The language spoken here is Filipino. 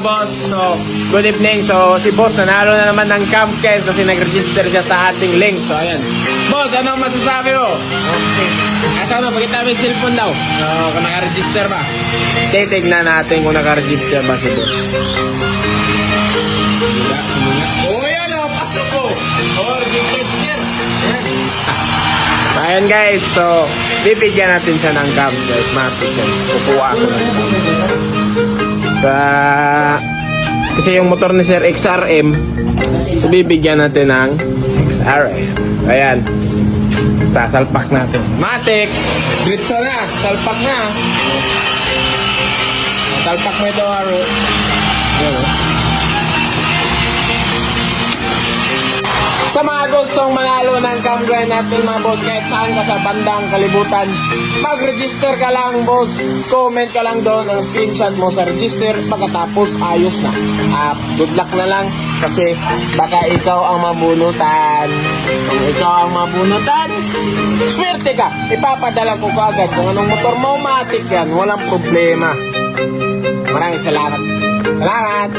boss. So, good evening. So, si boss nanalo na naman ng cams guys kasi nag-register siya sa ating link. So, ayan. Boss, anong masasabi mo? Okay. Ano, pakita mo yung cellphone daw. So, kung naka-register ba? Titignan natin kung naka-register ba si boss. Oh, yan o. Pasok ko. Oh, registered sir. Ayan guys. So, bibigyan natin siya ng cams guys. Matik yan. Kukuha ako ng kasi yung motor ni Sir XRM, so bibigyan natin ng XRM. Ayan, sasalpak natin. Matik, gritso na, salpak na. Salpak mo ito, Aro. Ayan, sa mga gustong manalo ng cam grind natin mga boss, kahit saan ka sa bandang kalibutan, mag-register ka lang boss, comment ka lang doon ang screenshot mo sa register, pagkatapos ayos na. Good luck na lang kasi baka ikaw ang mabunutan. Kung ikaw ang mabunutan, swerte ka, ipapadala ko agad kung anong motor mo, matik yan, walang problema. Maraming salamat. Salamat.